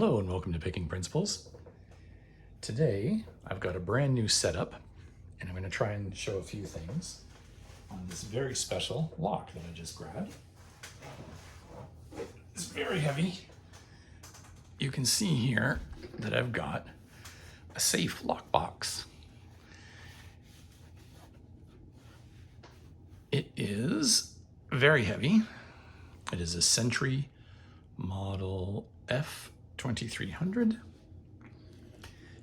Hello and welcome to Picking Principles. Today I've got a brand new setup and I'm going to try and show a few things on this very special lock that I just grabbed. It's very heavy. You can see here that I've got a safe lock box. It is very heavy. It is a Sentry model F2300.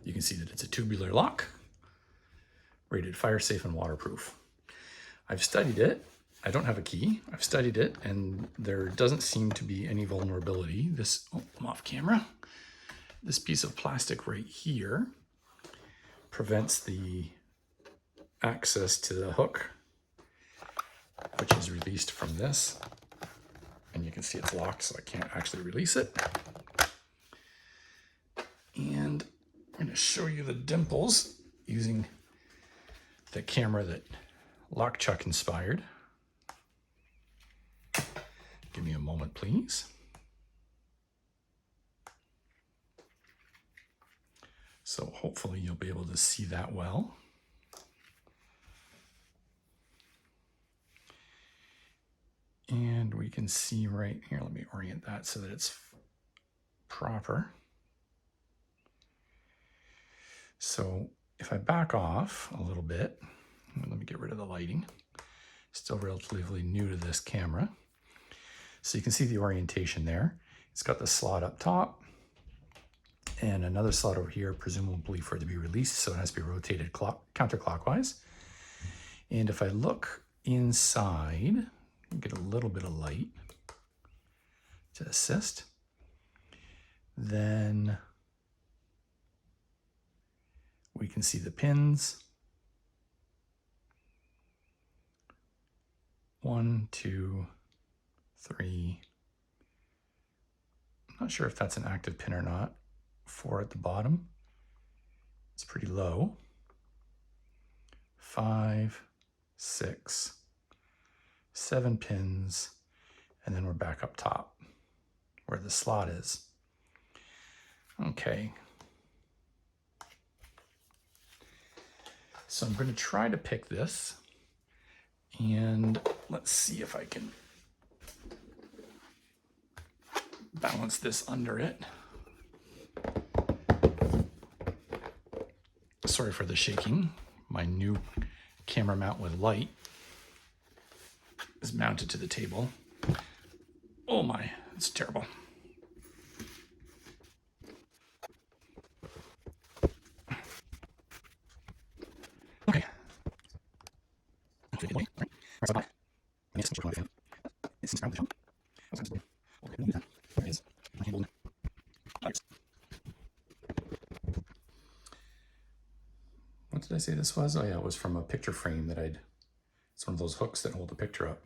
You can see that it's a tubular lock, rated fire safe and waterproof. I've studied it. I don't have a key. I've studied it and there doesn't seem to be any vulnerability. I'm off camera. This piece of plastic right here prevents the access to the hook, which is released from this. And you can see it's locked, so I can't actually release it. And I'm going to show you the dimples using the camera that LockChuck inspired. Give me a moment, please. So hopefully you'll be able to see that well. And we can see right here, let me orient that so that it's proper. So if I back off a little bit, let me get rid of the lighting. Still relatively new to this camera. So you can see the orientation there. It's got the slot up top and another slot over here, presumably for it to be released. So it has to be rotated counterclockwise. And if I look inside, get a little bit of light to assist, then we can see the pins. 1, 2, 3. I'm not sure if that's an active pin or not. 4 at the bottom. It's pretty low. 5, 6, 7 pins, and then we're back up top where the slot is. Okay. So I'm going to try to pick this, and let's see if I can balance this under it. Sorry for the shaking. My new camera mount with light is mounted to the table. Oh my, it's terrible. Okay. What did I say this was? Oh yeah, it was from a picture frame that it's one of those hooks that hold the picture up.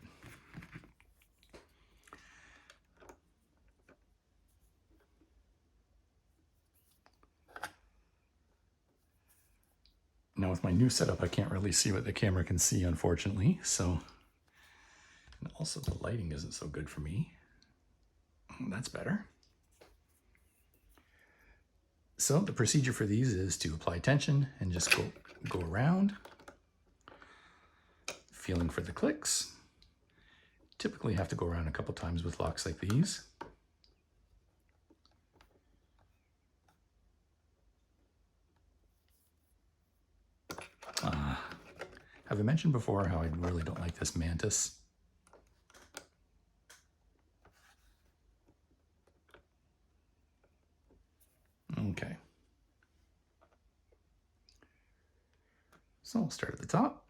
Now with my new setup, I can't really see what the camera can see, unfortunately. So, and also the lighting isn't so good for me. That's better. So the procedure for these is to apply tension and just go around, feeling for the clicks. Typically have to go around a couple times with locks like these. Have I mentioned before how I really don't like this mantis? Okay. So we'll start at the top.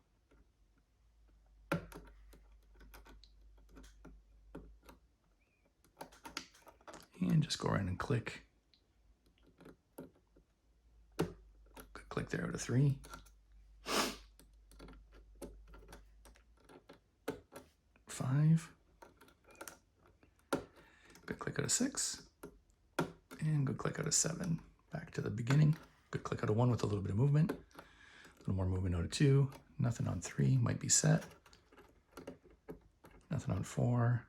And just go around and click. Click there out of 3. 5. Good click out of 6. And good click out of 7. Back to the beginning. Good click out of 1 with a little bit of movement. A little more movement out of 2. Nothing on 3, might be set. Nothing on 4.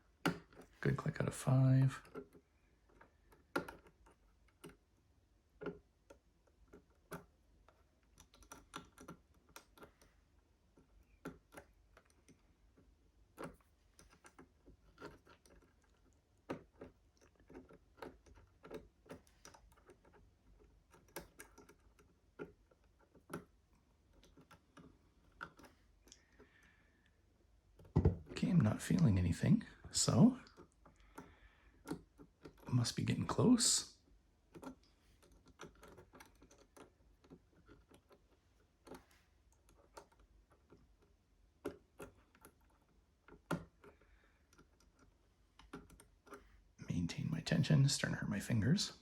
Good click out of 5. not feeling anything, so it must be getting close. Maintain my tension, starting to hurt my fingers.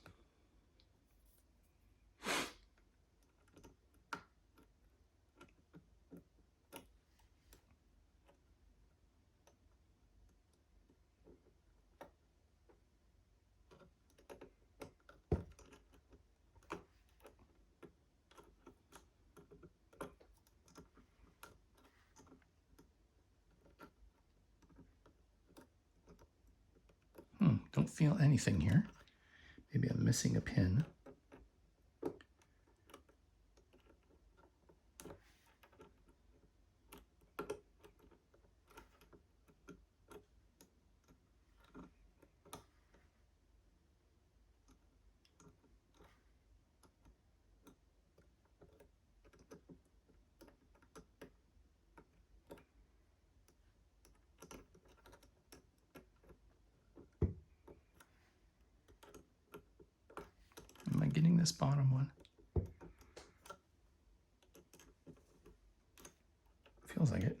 Don't feel anything here. Maybe I'm missing a pin. Am I getting this bottom one? Feels like it.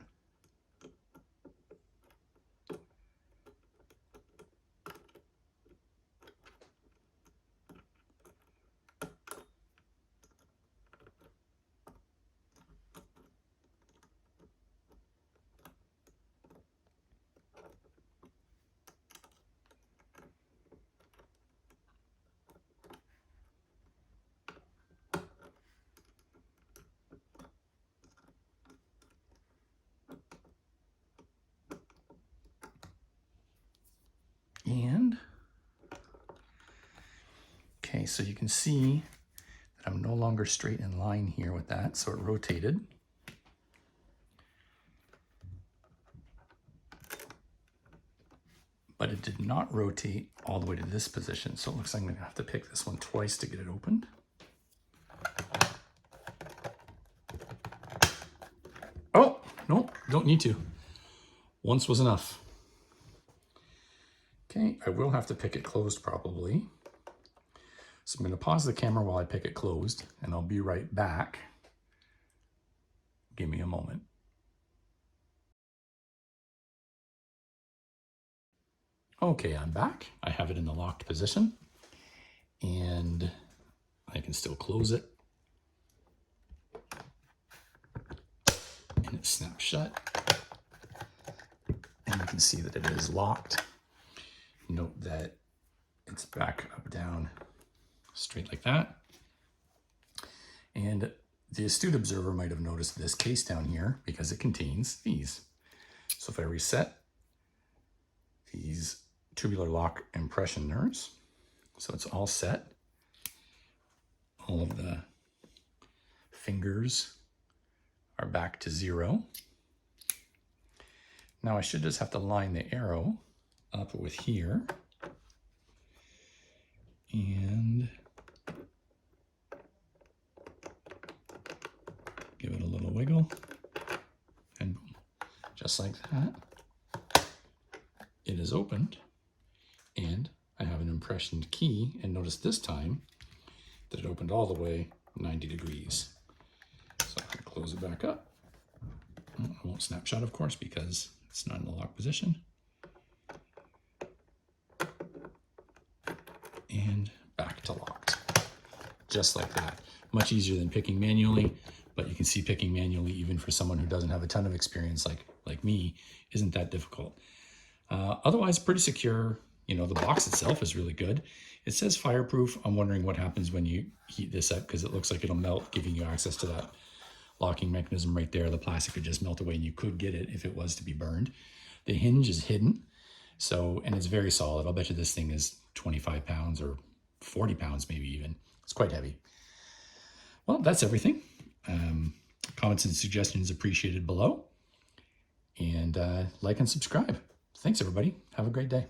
And, okay, so you can see that I'm no longer straight in line here with that, so it rotated. But it did not rotate all the way to this position, so it looks like I'm gonna have to pick this one twice to get it opened. Oh, no, don't need to. Once was enough. Okay, I will have to pick it closed probably. So I'm going to pause the camera while I pick it closed, and I'll be right back. Give me a moment. Okay, I'm back. I have it in the locked position, and I can still close it. And it snaps shut. And you can see that it is locked. Note that it's back, up, down, straight like that. And the astute observer might have noticed this case down here because it contains these. So if I reset these tubular lock impression nerves, so it's all set. All of the fingers are back to 0. Now I should just have to line the arrow up with here, and give it a little wiggle, and boom, just like that, it is opened, and I have an impressioned key, and notice this time that it opened all the way 90 degrees. So I'm gonna close it back up. I won't snap shut, of course, because it's not in the lock position. And back to locked, just like that. Much easier than picking manually, but you can see picking manually, even for someone who doesn't have a ton of experience like me, isn't that difficult. Otherwise, pretty secure. You know, the box itself is really good. It says fireproof. I'm wondering what happens when you heat this up, because it looks like it'll melt, giving you access to that locking mechanism right there. The plastic could just melt away, and you could get it if it was to be burned. The hinge is hidden, so, and it's very solid. I'll bet you this thing is 25 pounds or 40 pounds, maybe even. It's quite heavy. Well, that's everything. Comments and suggestions appreciated below. And like and subscribe. Thanks, everybody. Have a great day.